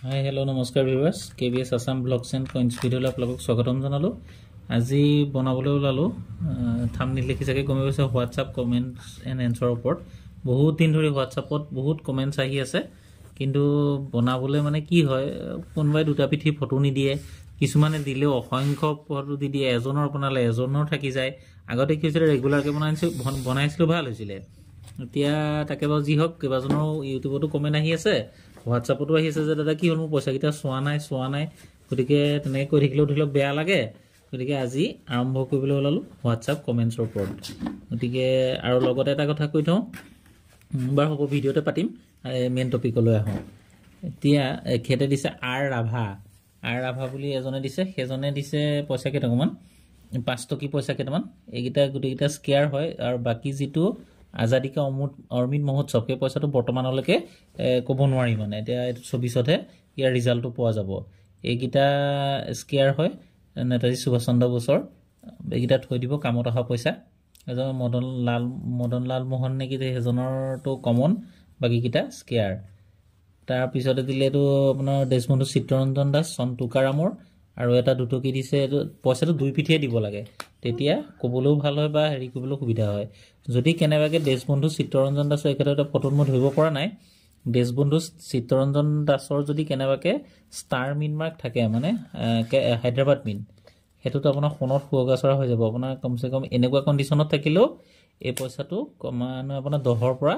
Hi hello' নমস্কাৰ viewers কেবিএছ Assam blogs and কইন্স ভিডিঅ'লৈ আপোনালোকক স্বাগতম জনালোঁ। আজি বনাবলৈ ওলালোঁ থাম্বনেইল লিখি চাগে গমে পাইছে হোৱাটছআপ কমেণ্টছ এণ্ড এনচাৰৰ ওপৰত। বহুত দিন ধৰি হোৱাটছআপত বহুত কমেণ্টছ আহি আছে, কিন্তু বনাবলৈ মানে কি হয়, কোনোবাই দুটা পিঠি ফটো নিদিয়ে, কিছুমানে দিলেও অসংখ্য ফটো দি দিয়ে, এজনৰ বনালে এজনৰ থাকি যায়। আগতে কি হৈছিলে, ৰেগুলাৰকৈ বনাইছিলোঁ ভাল হৈছিলে। এতিয়া তাকে বাৰু যি হওক, কেইবাজনৰ ইউটিউবতো কমেণ্ট আহি আছে, হোৱাটছআপতো আহি আছে যে দাদা কি হ'ল, মোৰ পইচাকেইটা চোৱা নাই, গতিকে তেনেকৈ কৈ থাকিলেও ধৰি লওক বেয়া লাগে। গতিকে আজি আৰম্ভ কৰিবলৈ ওলালোঁ হোৱাটছআপ কমেণ্টছৰ ওপৰত। গতিকে আৰু লগতে এটা কথা কৈ থওঁ, বাৰু হ'ব ভিডিঅ'তে পাতিম, মেইন টপিকলৈ আহোঁ। এতিয়া এখেতে দিছে আৰ ৰাভা বুলি এজনে দিছে, সেইজনে দিছে পইচা কেইটকামান, 5 টকী পইচা কেইটামান। এইকেইটা গোটেইকেইটা স্কেয়াৰ হয়, আৰু বাকী যিটো আজাদী কা অমৃত মহোৎসৱ, সেই পইচাটো বৰ্তমানলৈকে ক'ব নোৱাৰি, মানে এতিয়া এইটো 24তহে ইয়াৰ ৰিজাল্টটো পোৱা যাব। এইকেইটা স্কেয়াৰ হয় নেতাজী সুভাষ চন্দ্ৰ বসুৰ, এইকেইটা থৈ দিব, কামত অহা পইচা। এজন মদন লাল মোহন নেকি, সেইজনৰটো কমন, বাকীকেইটা স্কেয়াৰ। তাৰপিছতে দিলে এইটো আপোনাৰ দেশবন্ধু চিত্তৰঞ্জন দাস চন টুকাৰামৰ, আৰু এটা 2 টকী দিছে। এইটো পইচাটো 2 পিঠিয়ে দিব লাগে, তেতিয়া ক'বলৈও ভাল হয় বা হেৰি কৰিবলৈও সুবিধা হয়। যদি কেনেবাকৈ দেশবন্ধু চিত্তৰঞ্জন দাসৰ এখেতৰ ফটোত মই ধৰিব পৰা নাই, দেশবন্ধু চিত্তৰঞ্জন দাসৰ যদি কেনেবাকৈ ষ্টাৰ মিন মাৰ্ক থাকে, মানে হায়দৰাবাদ মিন, সেইটোতো আপোনাৰ সোণত সুৱগা চৰা হৈ যাব। আপোনাৰ কমচে কম এনেকুৱা কণ্ডিশ্যনত থাকিলেও এই পইচাটো মানে আপোনাৰ 10,000 পৰা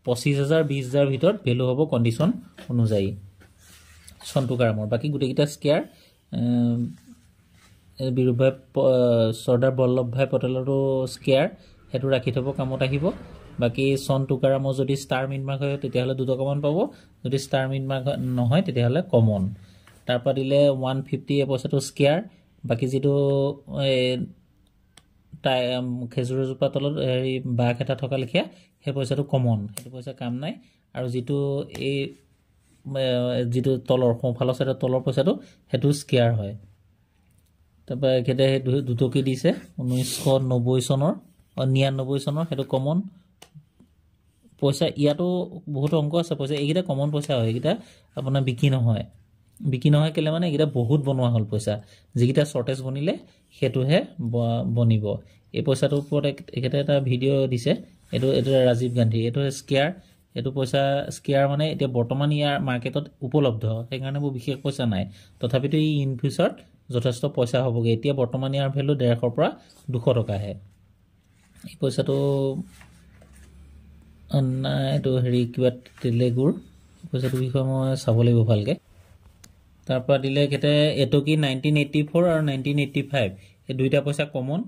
25,000 20,000 ভিতৰত ভেলু হ'ব কণ্ডিশ্যন অনুযায়ী। চন টুকাৰামৰ বাকী গোটেইকেইটা স্কেয়াৰ। চৰ্দাৰ বল্লভ ভাই পটেলৰো স্কেয়াৰ, সেইটো ৰাখি থ'ব, কামত আহিব। বাকী চন টুকাৰামৰ যদি ষ্টাৰ মিন মাৰ্ক হয় তেতিয়াহ'লে 2 টকামান পাব, যদি ষ্টাৰ মিন মাৰ্ক নহয় তেতিয়াহ'লে কমন। তাৰপৰা দিলে 150 এই পইচাটো স্কেয়াৰ। বাকী যিটো খেজুৰজোপা তলত হেৰি বাঘ এটা থকা লেখীয়া, সেই পইচাটো কমন, সেইটো পইচা কাম নাই। আৰু যিটো তলৰ সোঁফালৰ চাইডৰ তলৰ পইচাটো, সেইটো স্কেয়াৰ হয়। তাৰপৰা এখেতে সেই 2 টকী দিছে 1999 চনৰ, 99 চনৰ, সেইটো কমন পইচা। ইয়াতো বহুত অংক আছে পইচা, এইকেইটা কমন পইচা হয়, এইকেইটা আপোনাৰ বিক্ৰী নহয় কেলৈ, মানে এইকেইটা বহুত বনোৱা হ'ল পইচা, যিকেইটা শ্বৰ্টেজ বনিলে সেইটোহে বনিব। এই পইচাটোৰ ওপৰত এখেতে এটা ভিডিঅ' দিছে, এইটো ৰাজীৱ গান্ধী, এইটো স্কেয়াৰ। এইটো পইচা স্কেয়াৰ মানে এতিয়া বৰ্তমান ইয়াৰ মাৰ্কেটত উপলব্ধ, সেইকাৰণে মোৰ বিশেষ পইচা নাই, তথাপিতো ই ইন ফিউচাৰত যথেষ্ট পইচা হ'বগৈ। এতিয়া বৰ্তমান ইয়াৰ ভেলু 150 পৰা 200 টকাহে। এই পইচাটো এইটো হেৰি কিবা তেলেগুৰ পইচাটোৰ বিষয়ে মই চাব লাগিব ভালকৈ। তাৰপৰা দিলে এখেতে এটকী 1984 আৰু 1985, এই দুইটা পইচা কমন।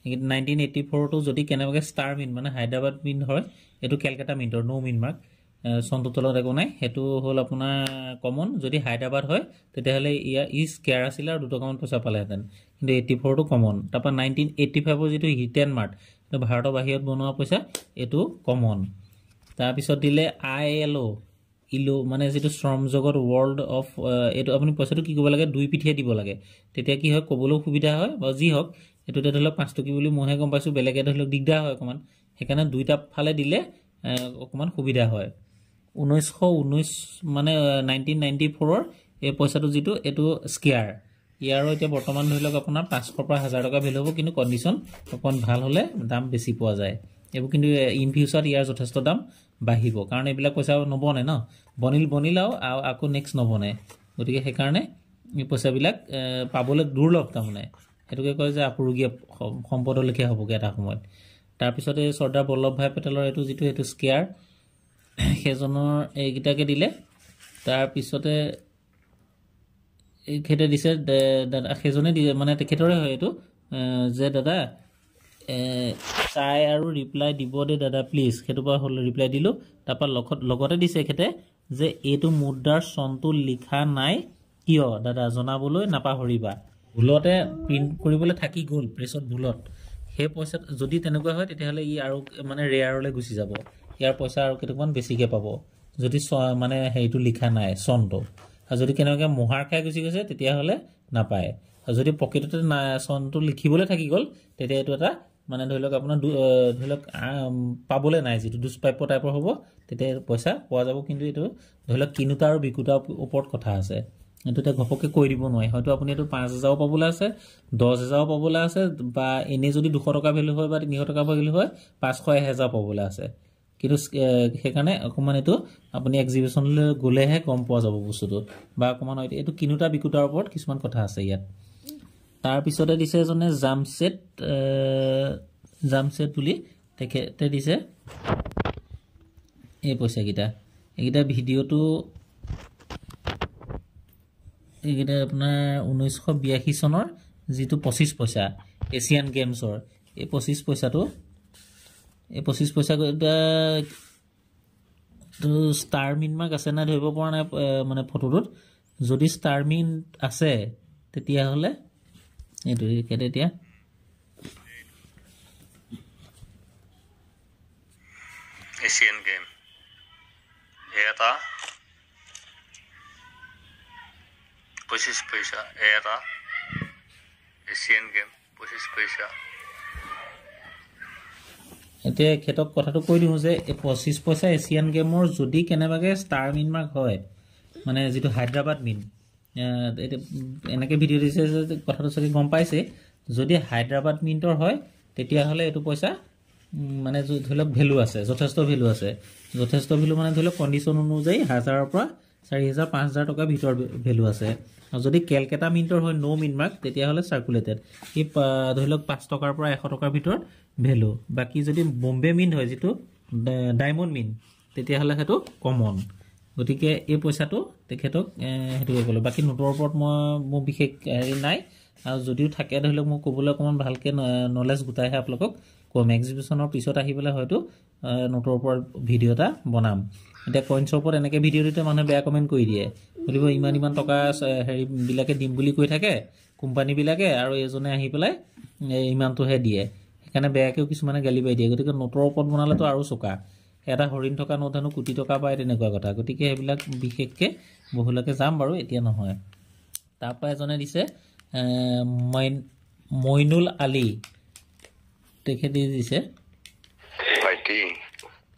1984টো যদি কেনেবাকৈ ষ্টাৰ মিন মানে হায়দৰাবাদ মিন হয়, এইটো কেলকাতা মিণ্টৰ ন' মিন মাৰ্ক, চনটোৰ তলত একো নাই, সেইটো হ'ল আপোনাৰ কমন। যদি হায়দৰাবাদ হয় তেতিয়াহ'লে ই স্কেয়াৰ আছিলে আৰু 2 টকামান পইচা পালেহেঁতেন, কিন্তু 84টো কমন। তাৰপৰা 1985ৰ যিটো হিট এণ্ড মাৰ্ট, এইটো ভাৰতৰ বাহিৰত বনোৱা পইচা, এইটো কমন। তাৰপিছত দিলে ILO মানে যিটো শ্ৰম জগত ৱৰ্ল্ড অফ, এইটো আপুনি পইচাটো কি কৰিব লাগে, 2 পিঠিয়ে দিব লাগে, তেতিয়া কি হয় ক'বলৈও সুবিধা হয়। বাৰু যি হওক, এইটোতে ধৰি লওক 5 টকী বুলি মইহে গম পাইছোঁ, বেলেগে ধৰি লওক দিগদাৰ হয় অকণমান, সেইকাৰণে দুইটা ফালে দিলে অকণমান সুবিধা হয়। 1919 মানে 1994ৰ এই পইচাটো যিটো, এইটো স্কেয়াৰ। ইয়াৰো এতিয়া বৰ্তমান ধৰি লওক আপোনাৰ 500 পৰা 1000 টকা ভেলু হ'ব, কিন্তু কণ্ডিশ্যন অকণমান ভাল হ'লে দাম বেছি পোৱা যায়। এইবোৰ কিন্তু ইন ফিউচাৰত ইয়াৰ যথেষ্ট দাম বাঢ়িব, কাৰণ এইবিলাক পইচা নবনে ন, বনিলেও আকৌ নেক্সট নবনে, গতিকে সেইকাৰণে এই পইচাবিলাক পাবলৈ দুৰ্লভ, তাৰমানে সেইটোকে কয় যে আপুৰুগীয়া সম্পদৰ লেখীয়া হ'বগৈ এটা সময়ত। তাৰপিছতে চৰ্দাৰ বল্লভ ভাই পেটেলৰ এইটো স্কেয়াৰ, সেইজনৰ এইকেইটাকে দিলে। তাৰপিছতে এইখেতে দিছে দাদা, সেইজনে দিছে মানে তেখেতৰে হয় এইটো, যে দাদা চাই আৰু ৰিপ্লাই দিব দে দাদা প্লিজ, সেইটোৰ পৰা হ'ল ৰিপ্লাই দিলোঁ। তাৰপৰা লগতে দিছে এখেতে যে এইটো মুদ্ৰাৰ চনটো লিখা নাই কিয় দাদা জনাবলৈ নাপাহৰিবা, ভুলতে প্ৰিণ্ট কৰিবলৈ থাকি গ'ল প্ৰেছত ভুলত। সেই পইচা যদি তেনেকুৱা হয় তেতিয়াহ'লে ই আৰু মানে ৰেয়াৰলৈ গুচি যাব, ইয়াৰ পইচা আৰু কেইটকামান বেছিকৈ পাব, যদি মানে হেৰিটো লিখা নাই চনটো। আৰু যদি কেনেবাকৈ মোহাৰ খাই গুচি গৈছে তেতিয়াহ'লে নাপায়, আৰু যদি প্ৰকৃততে চনটো লিখিবলৈ থাকি গ'ল তেতিয়া এইটো এটা মানে ধৰি লওক আপোনাৰ ধৰি লওক পাবলৈ নাই যিটো দুষ্প্ৰাপ্য টাইপৰ হ'ব তেতিয়া পইচা পোৱা যাব কিন্তু এইটো ধৰি লওক কিনোতা আৰু বিকুতাৰ ওপৰত কথা আছে এইটো এতিয়া ঘপককৈ কৈ দিব নোৱাৰি হয়তো আপুনি এইটো 5,000 পাবলৈ আছে 10,000 পাবলৈ আছে বা এনে যদি 200 টকা ভ্যালু হয় বা 300 টকা ভ্যালু হয় 500 1000 পাবলৈ আছে কিন্তু সেইকাৰণে অকমান এইটো আপুনি এক্সিবিশনলৈ গলেহে গম পোৱা যাব বস্তুটো বা অকমান এইটো কিনোতা বিকুতাৰ ওপৰত কিছুমান কথা আছে ইয়াত তাৰ পিছতে দিছে এজনে জামছেট বুলি তেখেতে দিছে এই পইচাকেইটা এইকেইটা ভিডিঅ'টো এইকেইটা আপোনাৰ 1982 চনৰ যিটো 25 পইচা এছিয়ান গেমছৰ এই 25 পইচাটো এই 25 পইচা তো ষ্টাৰ মিন মাৰ্ক আছে না ধৰিব পৰা নাই মানে ফটোটোত যদি ষ্টাৰ মিন আছে তেতিয়া হলে এইটো কেতে এতিয়া এছিয়ান গেম এটা 25 পইচা এটা এছিয়ান গেম 25 পইচা এতিয়া খেতক কথাটো কৈ দিওঁ যে এই 25 পইচা এছিয়ান গেমৰ যদি কেনেবাকে ষ্টাৰ মিন মাৰ্ক হয় মানে যেটো হায়দৰাবাদ মিন এনেকে ভিডিও দিছে যে কথাটো সকি গম পাইছে যদি হায়দৰাবাদ মিন্টৰ হয় তেতিয়া হলে এটো পইচা মানে ধৰিলক ভ্যালু আছে যথেষ্ট ভ্যালু মানে ধৰিলক কন্ডিশন অনুযায়ী 1000 ৰ পৰা 4000 5000 টকা ভিতৰ ভ্যালু আছে আৰু যদি কেলকাতা মিন্টৰ হয় নো মিন মাৰ্ক তেতিয়া হলে সাৰ্কুলেটেড এই ধৰিলক 5 টকাৰ পৰা 100 টকাৰ ভিতৰ ভ্যালু বাকি যদি বম্বে মিন্ট হয় যেটো ডায়মণ্ড মিন তেতিয়া হলে হেতু কমন গতিকে এই পইচাটো তেখেতক হেতু গলো বাকি নোটৰ ওপৰত মই বিশেষ হেৰি নাই আৰু যদিও থাকে ধৰিলক মই কবলৈ অকমান ভালকে নলেজ গুটাইহে আপোনালোকক কম এক্সিবিশনৰ পিছত আহিবলে হয়তো নোটৰ ওপৰত ভিডিও এটা বনাম এতিয়া কইনছৰ ওপৰত এনেকে ভিডিও দিতে মানুহে বেয়া কমেন্ট কৰি দিয়ে বলিব ইমান টকা হেৰি বিলাকে দিম বুলি কৈ থাকে কোম্পানী বিলাকে আৰু এজনে আহি পেলাই ইমানটোহে দিয়ে সেইকাৰণে বেয়াকেও কিছুমানে গালি পাই দিয়ে গতিকে নোটৰ ওপৰত বনালে তো আৰু চোকা এটা হৰিণ টকা নোধানো কোটি টকা পায় তেনেকুৱা কথা গতিকে এইবিলাক বিশেষকে বহুলকে যাম বাৰু এতিয়া নহয় তাৰপা এজনে দিছে মইনুল আলী তেখেতে দিছে ভাইটি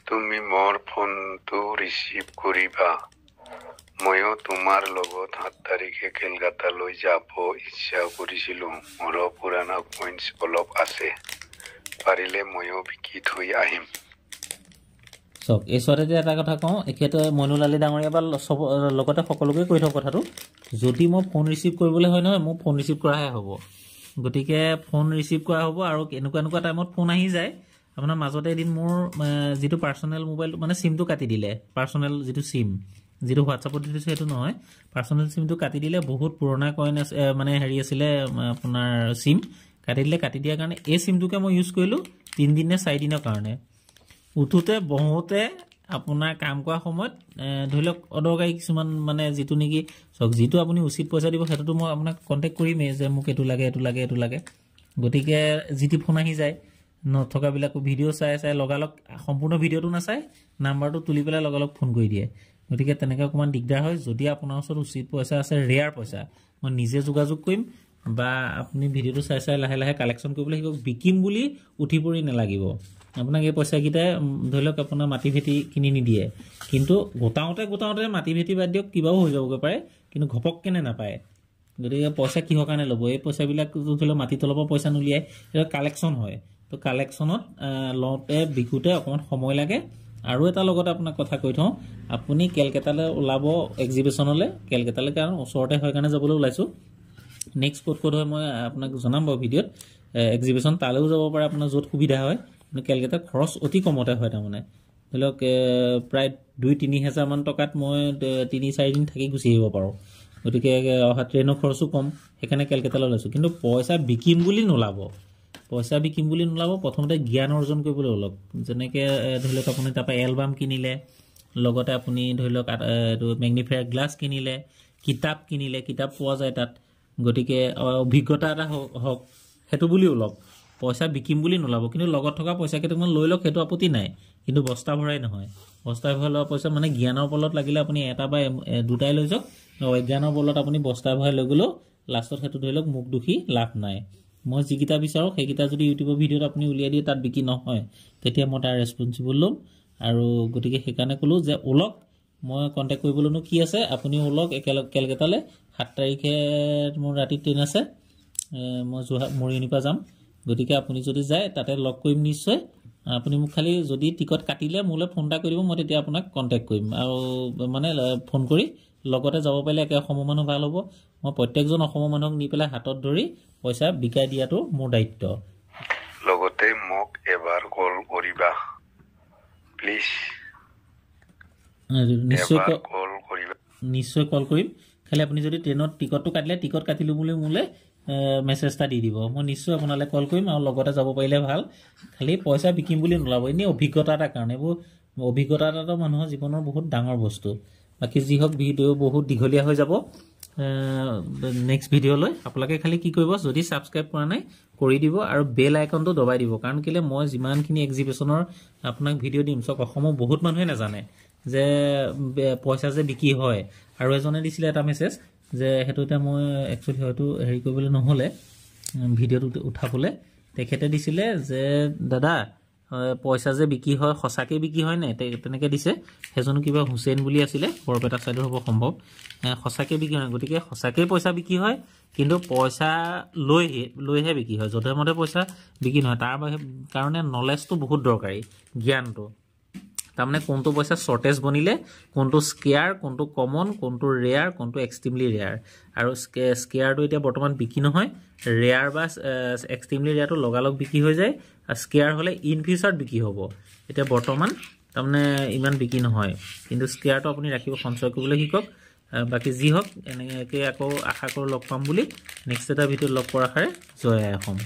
তুমি মোৰ ফোনটো ৰিসিভ কৰিবা ময়ো তোমাৰ লগত 7 তাৰিখে কলকাতালৈ যাব ইচ্ছা কৰিছিলো মোৰ পুৰণা কইন্স অলপ আছে পাৰিলে ময়ো বিকি থৈ আহিম সক এছৰে যে এটা কথা কওঁ একেতে মইনুল আলী ডাঙৰীয়া বা লগতে সকলোকে কৈ থাক কথাটো যদি মই ফোন ৰিসিভ কৰিবলৈ হয় নহয় মই ফোন ৰিসিভ কৰাহে হ'ব গতিকে ফোন ৰিসিভ কৰা হ'ব আৰু এনেকুৱা টাইমত ফোন আহি যায় আপোনাৰ মাজতে এদিন মোৰ যেটো পাৰ্সোনাল মোবাইল মানে সিমটো কাটি দিলে পাৰ্সোনাল যেটো সিম যেটো হোৱাটছআপত দিছে হেতু নহয় পাৰ্সোনাল সিমটো কাটি দিলে বহুত পুৰণা কইন মানে হেৰি আছিল আপোনাৰ সিম কাটি দিয়া কাৰণে এই সিমটোকে মই ইউজ কৰিলো 3 দিন নে 4 দিনৰ কাৰণে উঠুতে বহুতে আপোনাৰ কাম কৰা সময়ত ধৰিলক অদৰকাৰী কিছুমান মানে যেটো নেকি সক যেটো আপুনি উচিত পইচা দিব হেতুটো মই আপোনাক কন্টাক্ট কৰিমে যে মোক এটো লাগে গতিকে জিটি ফোন আহি যায় নথকা বিলাক ভিডিও চাই লগালক সম্পূৰ্ণ ভিডিওটো না চাই নাম্বাৰটো তুলি পেলাই লগালক ফোন কৰি দিয়ে গতিকে তেনেকা অকমান দিগদাৰ হয় যদি আপোনাৰ ওচৰত উচিত পইচা আছে ৰেয়াৰ পইচা মই নিজে যোগাযোগ কৰিম বা আপুনি ভিডিওটো চাই লাহে কালেকচন কৰিবলৈ হিকক বিকিম বুলি উঠি পৰি নালাগিব আপোনাক এই পইচা কিটা ধৰিলক আপোনাৰ মাটি ভেটি কিনি নিদিয়ে কিন্তু গোটাওতে মাটি ভেটি বাদ দিয়ক কিবাও হৈ যাবগে পাৰে কিন্তু ঘপক কেনে নাপায় গতিকে পইচা কিহৰ কাৰণে ল'ব এই পইচা বিলাক ধৰিলক মাটি তলৰ পৰা পইচা নুলিয়াই এটা কালেকচন হয় তো কালেকচনত লতে বিকুতে অকমান সময় লাগে আৰু এটা লগত আপোনাক কথা কৈ থওঁ আপুনি কলকাতালৈ ওলাব এক্সিবিশনলৈ কলকাতালৈ কাৰণ ওচৰতে হয় কাৰণে যাবলৈ ওলাইছো নেক্সট কোড হয় মই আপোনাক জনাম বাৰু ভিডিওত এক্সিবিশন তালৈও যাব পাৰে আপোনাৰ যত সুবিধা হয় কলকাতা খৰচ অতি কমতে হয় তাৰমানে ধৰিলক প্ৰায় 2-3 হাজাৰ মান টকাত মই 3-4 দিন থাকি গুচি আহিব পাৰো গতিকে অহা ট্ৰেইনৰ খৰচো কম সেইকাৰণে কলকাতালৈ লৈছো কিন্তু পইচা বিকিম বুলি নোলাব প্ৰথমতে জ্ঞান অৰ্জন কৰিবলৈ ওলক যেনেকে ধৰিলক আপুনি তাপা এলবাম কিনিলে লগতে আপুনি ধৰিলক এটো ম্যাগনিফায়াৰ গ্লাস কিনিলে কিতাপ পোৱা যায় তাত গতিকে অভিজ্ঞতা এটা হক হেতু বুলি ওলক পইচা বিকিম বুলি নোলাব কিন্তু লগত থকা পইচা কেইটামান লৈ লওক হেতু আপত্তি নাই কিন্তু বস্তা ভৰাই নহয় বস্তা ভৰাই লোৱা পইচা মানে জ্ঞানৰ বলত লাগিলে আপুনি এটা বা দুটাই লৈ যাওক অজ্ঞানৰ বলত আপুনি বস্তা ভৰাই লৈ গলো লাষ্টত হেতু ধৰিলক মুখ দুখী লাভ নাই মই যিকেইটা বিচাৰোঁ সেইকেইটা যদি ইউটিউবৰ ভিডিঅ'ত আপুনি উলিয়াই দিয়ে তাত বিক্ৰী নহয় তেতিয়া মই তাৰ ৰেছপন্সিবল ল'ম আৰু গতিকে সেইকাৰণে ক'লোঁ যে ওলক মই কণ্টেক্ট কৰিবলৈনো কি আছে আপুনি ওলক একেলগে কেলকাতালৈ 7 তাৰিখে মোৰ ৰাতি ট্ৰেইন আছে মই মৰিয়নিৰ পৰা যাম গতিকে আপুনি যদি যায় তাতে লগ কৰিম নিশ্চয় আপুনি মোক খালি যদি টিকট কাটিলে মোলৈ ফোন এটা কৰিব মই তেতিয়া আপোনাক কণ্টেক্ট কৰিম আৰু মানে ফোন কৰি লগতে যাব পাৰিলে একে অসমৰ মানুহ ভাল হ'ব মই প্ৰত্যেকজন অসমৰ মানুহক নি পেলাই হাতত ধৰি পইচা বিকাই দিয়াটো মোৰ দায়িত্ব লগতে মোক এবাৰ কল কৰিবা প্লিজ নিশ্চয় কল কৰিম খালি আপুনি যদি ট্ৰেইনত টিকটটো কাটিলে টিকট কাটিলো বুলি মোলৈ মেছেজ এটা দি দিব মই নিশ্চয় আপোনালৈ কল কৰিম আৰু লগতে যাব পাৰিলে ভাল খালি পইচা বিকিম বুলি নোলাব এনেই অভিজ্ঞতা এটাৰ কাৰণে এইবোৰ অভিজ্ঞতা এটা মানুহৰ জীৱনৰ বহুত ডাঙৰ বস্তু বাকী যি হওক ভিডিঅ' বহুত দীঘলীয়া হৈ যাব নেক্সট ভিডিঅ'লৈ আপোনালোকে খালি কি কৰিব যদি ছাবস্ক্ৰাইব কৰা নাই কৰি দিব আৰু বেল আইকনটো দবাই দিব কাৰণ কেলে মই যিমানখিনি এক্সিবিশ্যনৰ আপোনাক ভিডিঅ' দিম চব অসমৰ বহুত মানুহে নাজানে যে পইচা যে বিক্ৰী হয় আৰু এজনে দিছিলে এটা মেছেজ যে হেতু এটা মই একচুয়ালি হয়তো হেৰি কৰিবলৈ নহলে ভিডিঅ'টো উঠাবলৈ তেখেতে দিছিলে যে দাদা পইচা যে বিক্ৰী হয় সঁচাকৈ বিক্ৰী হয় নে তেনেকৈ দিছে হেজনো কিবা হুছেইন বুলি আছিলে বৰপেটা সাইডৰ হ'ব সম্ভৱ সঁচাকৈ বিক্ৰী হয় গতিকে সঁচাকৈ পইচা বিক্ৰী হয় কিন্তু পইচা লৈহে বিক্ৰী হয় যধে মধে পইচা বিক্ৰী নহয় তাৰ কাৰণে নলেজটো বহুত দৰকাৰী জ্ঞানটো তাৰমানে কোনটো পইচা শৰ্টেজ বনিলে কোনটো স্কেয়াৰ কোনটো কমন কোনটো ৰেয়াৰ কোনটো এক্সট্ৰিমলি ৰেয়াৰ আৰু স্কেয়াৰটো এতিয়া বৰ্তমান বিক্ৰী নহয় ৰেয়াৰ বা এক্সট্ৰিমলি ৰেয়াৰটো লগালগ বিক্ৰী হৈ যায় আৰু স্কেয়াৰ হ'লে ইন ফিউচাৰত বিক্ৰী হ'ব এতিয়া বৰ্তমান তাৰমানে ইমান বিক্ৰী নহয় কিন্তু স্কেয়াৰটো আপুনি ৰাখিব সঞ্চয় কৰিবলৈ শিকক বাকী যি হওক এনেকৈ আকৌ আশা কৰোঁ লগ পাম বুলি নেক্সট এটা ভিডিঅ'ত লগ কৰাৰ আশাৰে জয় আই অসম